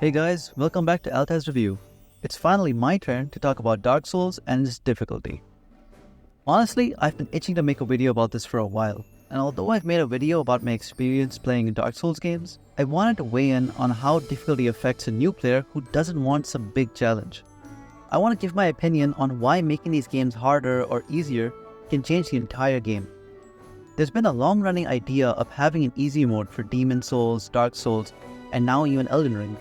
Hey guys, welcome back to Altaz-Review. It's finally my turn to talk about Dark Souls and its difficulty. Honestly, I've been itching to make a video about this for a while, and although I've made a video about my experience playing Dark Souls games, I wanted to weigh in on how difficulty affects a new player who doesn't want some big challenge. I want to give my opinion on why making these games harder or easier can change the entire game. There's been a long-running idea of having an easy mode for Demon Souls, Dark Souls, and now even Elden Ring.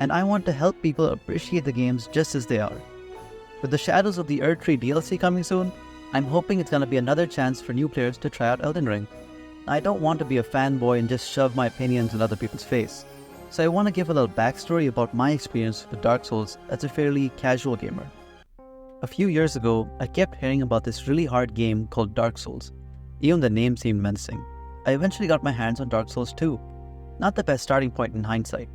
And I want to help people appreciate the games just as they are. With the Shadows of the Erdtree DLC coming soon, I'm hoping it's gonna be another chance for new players to try out Elden Ring. I don't want to be a fanboy and just shove my opinions in other people's face, so I want to give a little backstory about my experience with Dark Souls as a fairly casual gamer. A few years ago, I kept hearing about this really hard game called Dark Souls. Even the name seemed menacing. I eventually got my hands on Dark Souls 2. Not the best starting point in hindsight.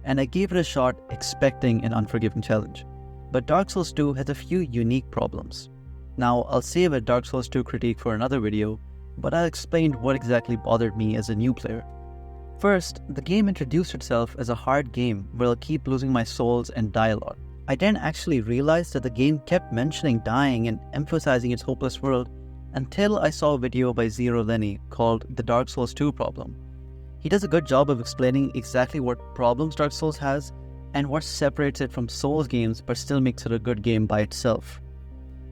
And I gave it a shot expecting an unforgiving challenge. But Dark Souls 2 has a few unique problems. Now, I'll save a Dark Souls 2 critique for another video, but I'll explain what exactly bothered me as a new player. First, the game introduced itself as a hard game where I'll keep losing my souls and die a lot. I didn't actually realize that the game kept mentioning dying and emphasizing its hopeless world until I saw a video by Zero Lenny called The Dark Souls 2 Problem. He does a good job of explaining exactly what problems Dark Souls has and what separates it from Souls games but still makes it a good game by itself.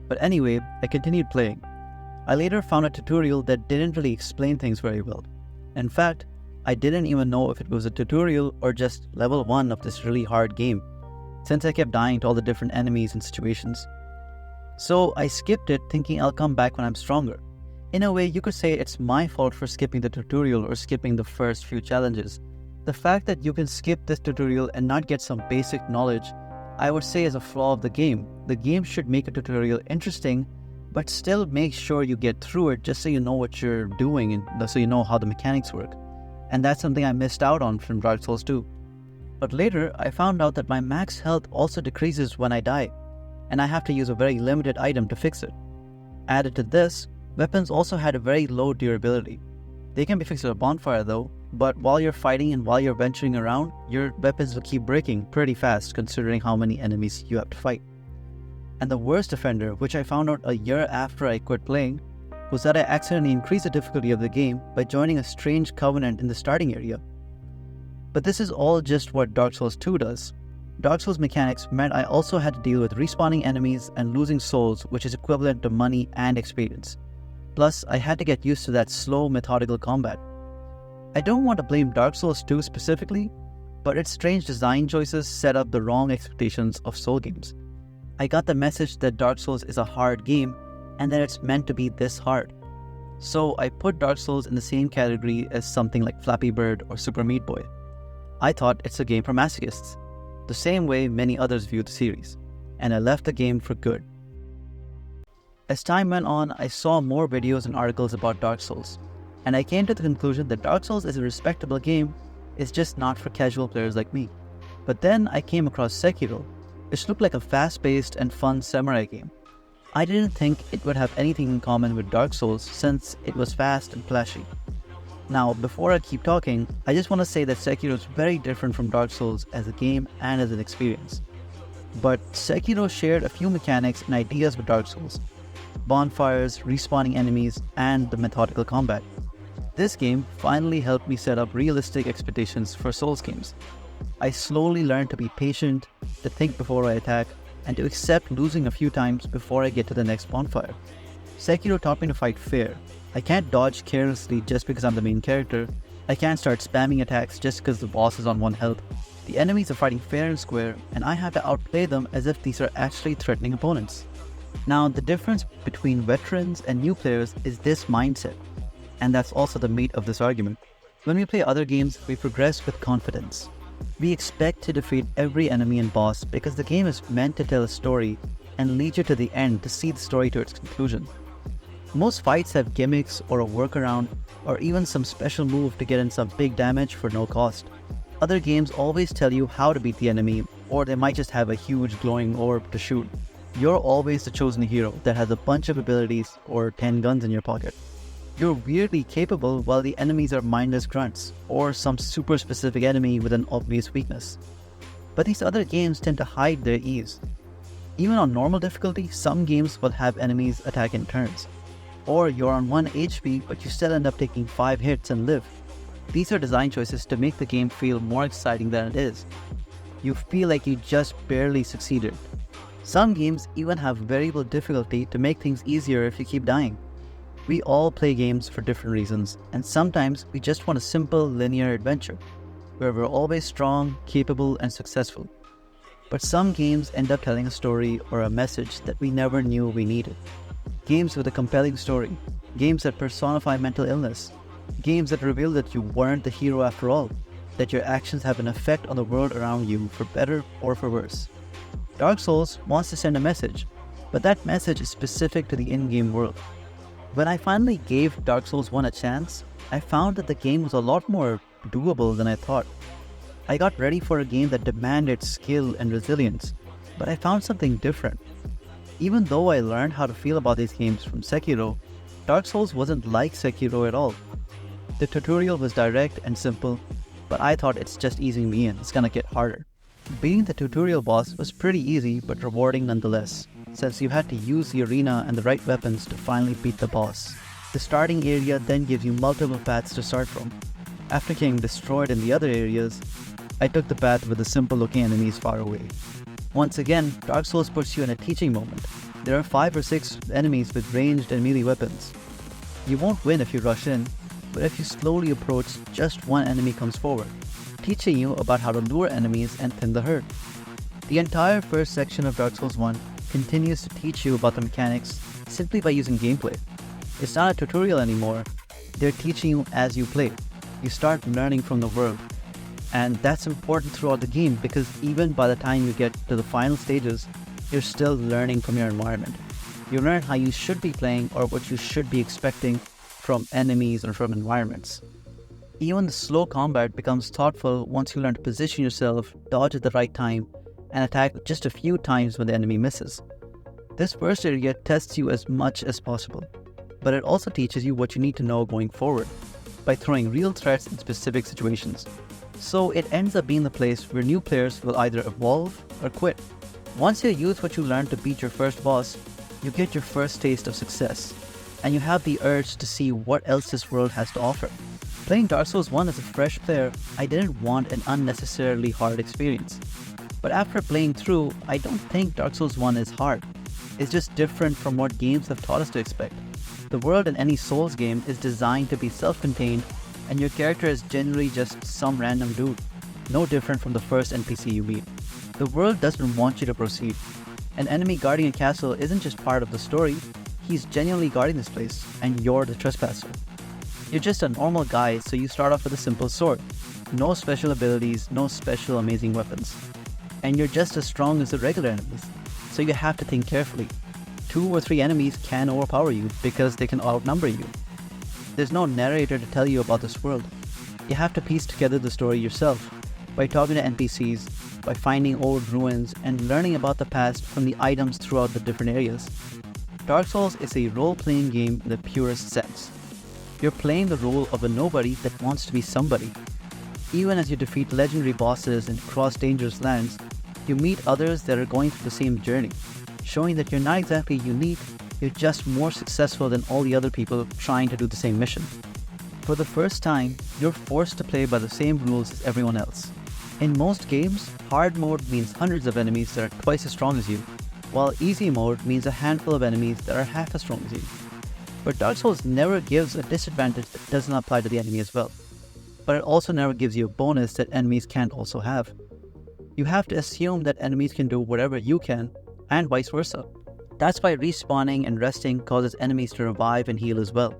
But anyway, I continued playing. I later found a tutorial that didn't really explain things very well. In fact, I didn't even know if it was a tutorial or just level 1 of this really hard game, since I kept dying to all the different enemies and situations. So I skipped it thinking I'll come back when I'm stronger. In a way, you could say it's my fault for skipping the tutorial or skipping the first few challenges. The fact that you can skip this tutorial and not get some basic knowledge, I would say is a flaw of the game. The game should make a tutorial interesting, but still make sure you get through it just so you know what you're doing and so you know how the mechanics work. And that's something I missed out on from Dark Souls 2. But later, I found out that my max health also decreases when I die, and I have to use a very limited item to fix it. Added to this, weapons also had a very low durability. They can be fixed at a bonfire though, but while you're fighting and while you're venturing around, your weapons will keep breaking pretty fast considering how many enemies you have to fight. And the worst offender, which I found out a year after I quit playing, was that I accidentally increased the difficulty of the game by joining a strange covenant in the starting area. But this is all just what Dark Souls 2 does. Dark Souls mechanics meant I also had to deal with respawning enemies and losing souls, which is equivalent to money and experience. Plus, I had to get used to that slow, methodical combat. I don't want to blame Dark Souls 2 specifically, but its strange design choices set up the wrong expectations of Soul games. I got the message that Dark Souls is a hard game, and that it's meant to be this hard. So I put Dark Souls in the same category as something like Flappy Bird or Super Meat Boy. I thought it's a game for masochists, the same way many others view the series, and I left the game for good. As time went on, I saw more videos and articles about Dark Souls, and I came to the conclusion that Dark Souls is a respectable game, it's just not for casual players like me. But then I came across Sekiro, which looked like a fast-paced and fun samurai game. I didn't think it would have anything in common with Dark Souls since it was fast and flashy. Now, before I keep talking, I just want to say that Sekiro is very different from Dark Souls as a game and as an experience. But Sekiro shared a few mechanics and ideas with Dark Souls. Bonfires, respawning enemies, and the methodical combat. This game finally helped me set up realistic expectations for Souls games. I slowly learned to be patient, to think before I attack, and to accept losing a few times before I get to the next bonfire. Sekiro taught me to fight fair. I can't dodge carelessly just because I'm the main character. I can't start spamming attacks just because the boss is on 1 health. The enemies are fighting fair and square, and I have to outplay them as if these are actually threatening opponents. Now, the difference between veterans and new players is this mindset, and that's also the meat of this argument. When we play other games, we progress with confidence. We expect to defeat every enemy and boss because the game is meant to tell a story and lead you to the end to see the story to its conclusion. Most fights have gimmicks or a workaround or even some special move to get in some big damage for no cost. Other games always tell you how to beat the enemy, or they might just have a huge glowing orb to shoot. You're always the chosen hero that has a bunch of abilities or 10 guns in your pocket. You're weirdly capable while the enemies are mindless grunts, or some super specific enemy with an obvious weakness. but these other games tend to hide their ease. Even on normal difficulty, some games will have enemies attack in turns. Or you're on 1 HP but you still end up taking 5 hits and live. These are design choices to make the game feel more exciting than it is. You feel like you just barely succeeded. Some games even have variable difficulty to make things easier if you keep dying. We all play games for different reasons, and sometimes we just want a simple linear adventure, where we're always strong, capable, and successful. But some games end up telling a story or a message that we never knew we needed. Games with a compelling story, games that personify mental illness, games that reveal that you weren't the hero after all, that your actions have an effect on the world around you for better or for worse. Dark Souls wants to send a message, but that message is specific to the in-game world. When I finally gave Dark Souls 1 a chance, I found that the game was a lot more doable than I thought. I got ready for a game that demanded skill and resilience, but I found something different. Even though I learned how to feel about these games from Sekiro, Dark Souls wasn't like Sekiro at all. The tutorial was direct and simple, but I thought it's just easing me in, it's gonna get harder. Beating the tutorial boss was pretty easy but rewarding nonetheless, since you had to use the arena and the right weapons to finally beat the boss. The starting area then gives you multiple paths to start from. After getting destroyed in the other areas, I took the path with the simple looking enemies far away. Once again, Dark Souls puts you in a teaching moment. There are 5 or 6 enemies with ranged and melee weapons. You won't win if you rush in, but if you slowly approach, just one enemy comes forward, teaching you about how to lure enemies and thin the herd. The entire first section of Dark Souls 1 continues to teach you about the mechanics simply by using gameplay. It's not a tutorial anymore, they're teaching you as you play. You start learning from the world. And that's important throughout the game because even by the time you get to the final stages, you're still learning from your environment. You learn how you should be playing or what you should be expecting from enemies or from environments. Even the slow combat becomes thoughtful once you learn to position yourself, dodge at the right time, and attack just a few times when the enemy misses. This first area tests you as much as possible, but it also teaches you what you need to know going forward by throwing real threats in specific situations. So it ends up being the place where new players will either evolve or quit. Once you use what you learned to beat your first boss, you get your first taste of success, and you have the urge to see what else this world has to offer. Playing Dark Souls 1 as a fresh player, I didn't want an unnecessarily hard experience. But after playing through, I don't think Dark Souls 1 is hard. It's just different from what games have taught us to expect. The world in any Souls game is designed to be self-contained, and your character is generally just some random dude, no different from the first NPC you meet. The world doesn't want you to proceed. An enemy guarding a castle isn't just part of the story, he's genuinely guarding this place, and you're the trespasser. You're just a normal guy, so you start off with a simple sword. No special abilities, no special amazing weapons. And you're just as strong as the regular enemies, so you have to think carefully. 2 or 3 enemies can overpower you because they can outnumber you. There's no narrator to tell you about this world. You have to piece together the story yourself, by talking to NPCs, by finding old ruins, and learning about the past from the items throughout the different areas. Dark Souls is a role-playing game in the purest sense. You're playing the role of a nobody that wants to be somebody. Even as you defeat legendary bosses and cross dangerous lands, you meet others that are going through the same journey, showing that you're not exactly unique, you're just more successful than all the other people trying to do the same mission. For the first time, you're forced to play by the same rules as everyone else. In most games, hard mode means hundreds of enemies that are twice as strong as you, while easy mode means a handful of enemies that are half as strong as you. But Dark Souls never gives a disadvantage that doesn't apply to the enemy as well. But it also never gives you a bonus that enemies can't also have. You have to assume that enemies can do whatever you can, and vice versa. That's why respawning and resting causes enemies to revive and heal as well.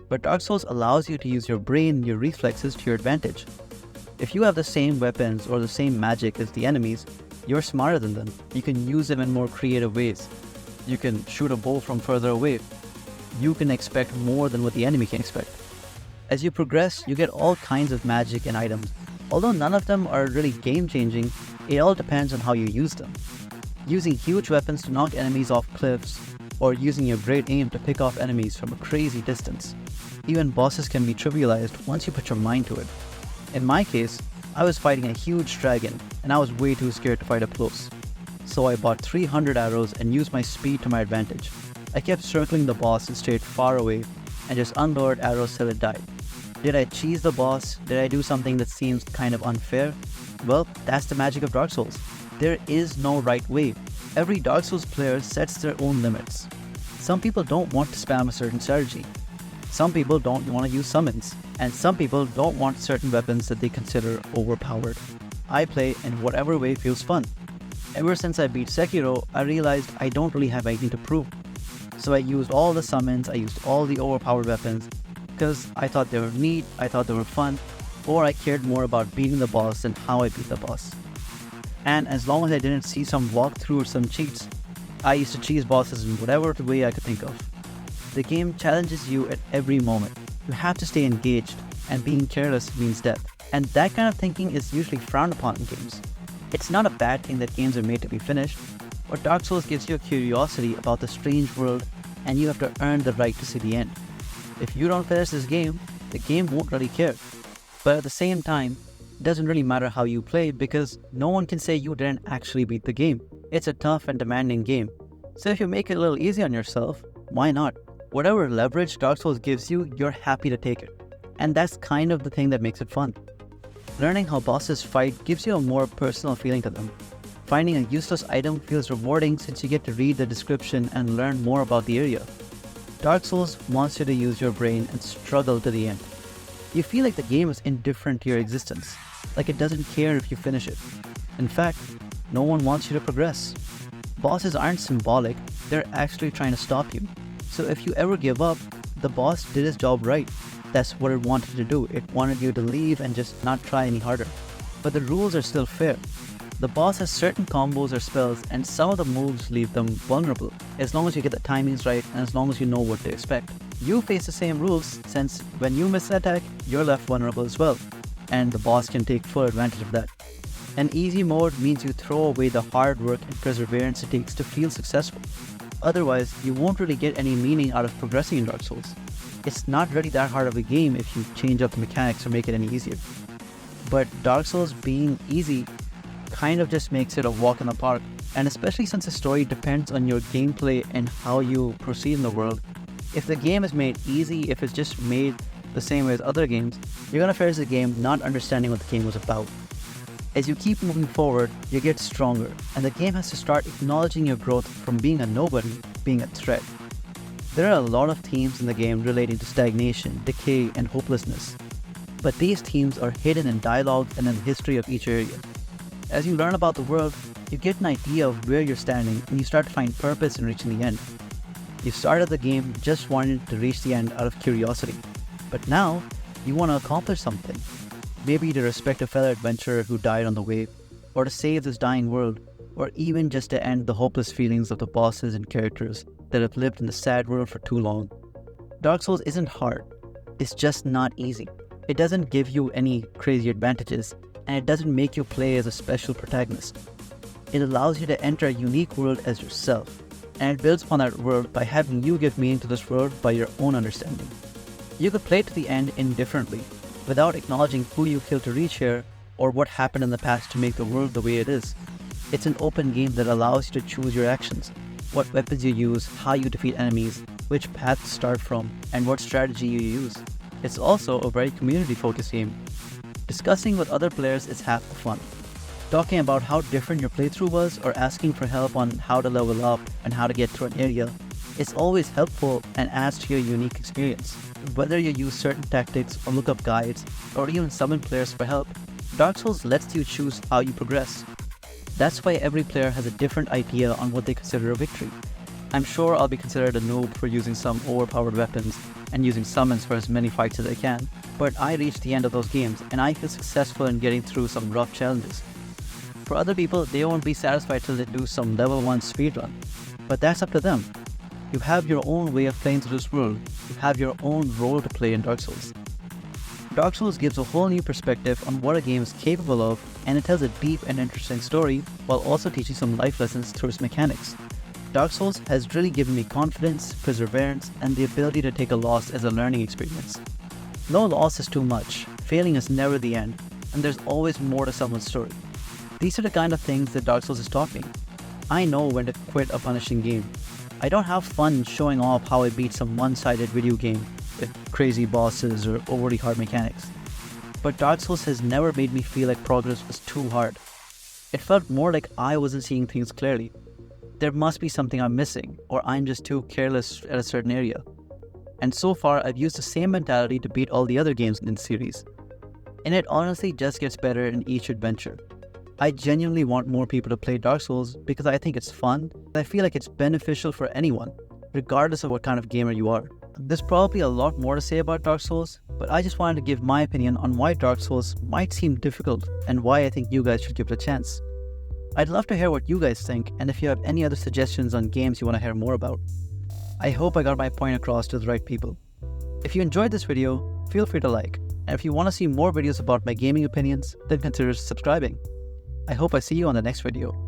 But Dark Souls allows you to use your brain and your reflexes to your advantage. If you have the same weapons or the same magic as the enemies, you're smarter than them. You can use them in more creative ways. You can shoot a bow from further away. You can expect more than what the enemy can expect. As you progress, you get all kinds of magic and items. Although none of them are really game-changing, it all depends on how you use them. Using huge weapons to knock enemies off cliffs, or using your great aim to pick off enemies from a crazy distance. Even bosses can be trivialized once you put your mind to it. In my case, I was fighting a huge dragon and I was way too scared to fight up close. So I bought 300 arrows and used my speed to my advantage. I kept circling the boss and stayed far away and just unloaded arrows till it died. Did I cheese the boss? Did I do something that seems kind of unfair? Well, that's the magic of Dark Souls. There is no right way. Every Dark Souls player sets their own limits. Some people don't want to spam a certain strategy. Some people don't want to use summons. And some people don't want certain weapons that they consider overpowered. I play in whatever way feels fun. Ever since I beat Sekiro, I realized I don't really have anything to prove. So I used all the summons, I used all the overpowered weapons, because I thought they were neat, I thought they were fun, or I cared more about beating the boss than how I beat the boss. And as long as I didn't see some walkthrough or some cheats, I used to cheese bosses in whatever way I could think of. The game challenges you at every moment. You have to stay engaged, and being careless means death. And that kind of thinking is usually frowned upon in games. It's not a bad thing that games are made to be finished, but Dark Souls gives you a curiosity about the strange world, and you have to earn the right to see the end. If you don't finish this game, the game won't really care. But at the same time, it doesn't really matter how you play because no one can say you didn't actually beat the game. It's a tough and demanding game. So if you make it a little easy on yourself, why not? Whatever leverage Dark Souls gives you, you're happy to take it. And that's kind of the thing that makes it fun. Learning how bosses fight gives you a more personal feeling to them. Finding a useless item feels rewarding since you get to read the description and learn more about the area. Dark Souls wants you to use your brain and struggle to the end. You feel like the game is indifferent to your existence, like it doesn't care if you finish it. In fact, no one wants you to progress. Bosses aren't symbolic, they're actually trying to stop you. So if you ever give up, the boss did his job right. That's what it wanted to do. It wanted you to leave and just not try any harder. But the rules are still fair. The boss has certain combos or spells, and some of the moves leave them vulnerable, as long as you get the timings right and as long as you know what to expect. You face the same rules, since when you miss an attack, you're left vulnerable as well, and the boss can take full advantage of that. An easy mode means you throw away the hard work and perseverance it takes to feel successful. Otherwise, you won't really get any meaning out of progressing in Dark Souls. It's not really that hard of a game if you change up the mechanics or make it any easier. But Dark Souls being easy kind of just makes it a walk in the park, and especially since the story depends on your gameplay and how you proceed in the world. If the game is made easy, if it's just made the same way as other games, you're gonna finish the game not understanding what the game was about. As you keep moving forward, you get stronger, and the game has to start acknowledging your growth from being a nobody, being a threat. There are a lot of themes in the game relating to stagnation, decay, and hopelessness, but these themes are hidden in dialogue and in the history of each area. As you learn about the world, you get an idea of where you're standing and you start to find purpose in reaching the end. You started the game just wanting to reach the end out of curiosity, but now you want to accomplish something. Maybe to respect a fellow adventurer who died on the way, or to save this dying world, or even just to end the hopeless feelings of the bosses and characters that have lived in the sad world for too long. Dark Souls isn't hard, it's just not easy. It doesn't give you any crazy advantages, and it doesn't make you play as a special protagonist. It allows you to enter a unique world as yourself, and it builds upon that world by having you give meaning to this world by your own understanding. You could play to the end indifferently, without acknowledging who you killed to reach here, or what happened in the past to make the world the way it is. It's an open game that allows you to choose your actions, what weapons you use, how you defeat enemies, which path to start from, and what strategy you use. It's also a very community-focused game. Discussing with other players is half the fun. Talking about how different your playthrough was or asking for help on how to level up and how to get through an area is always helpful and adds to your unique experience. Whether you use certain tactics or look up guides or even summon players for help, Dark Souls lets you choose how you progress. That's why every player has a different idea on what they consider a victory. I'm sure I'll be considered a noob for using some overpowered weapons and using summons for as many fights as I can, but I reached the end of those games and I feel successful in getting through some rough challenges. For other people, they won't be satisfied till they do some level 1 speedrun, but that's up to them. You have your own way of playing through this world, you have your own role to play in Dark Souls. Dark Souls gives a whole new perspective on what a game is capable of, and it tells a deep and interesting story while also teaching some life lessons through its mechanics. Dark Souls has really given me confidence, perseverance, and the ability to take a loss as a learning experience. No loss is too much, failing is never the end, and there's always more to someone's story. These are the kind of things that Dark Souls has taught me. I know when to quit a punishing game. I don't have fun showing off how I beat some one-sided video game with crazy bosses or overly hard mechanics. But Dark Souls has never made me feel like progress was too hard. It felt more like I wasn't seeing things clearly. There must be something I'm missing, or I'm just too careless at a certain area. And so far, I've used the same mentality to beat all the other games in the series. And it honestly just gets better in each adventure. I genuinely want more people to play Dark Souls because I think it's fun. I feel like it's beneficial for anyone, regardless of what kind of gamer you are. There's probably a lot more to say about Dark Souls, but I just wanted to give my opinion on why Dark Souls might seem difficult and why I think you guys should give it a chance. I'd love to hear what you guys think, and if you have any other suggestions on games you want to hear more about. I hope I got my point across to the right people. If you enjoyed this video, feel free to like, and if you want to see more videos about my gaming opinions, then consider subscribing. I hope I see you on the next video.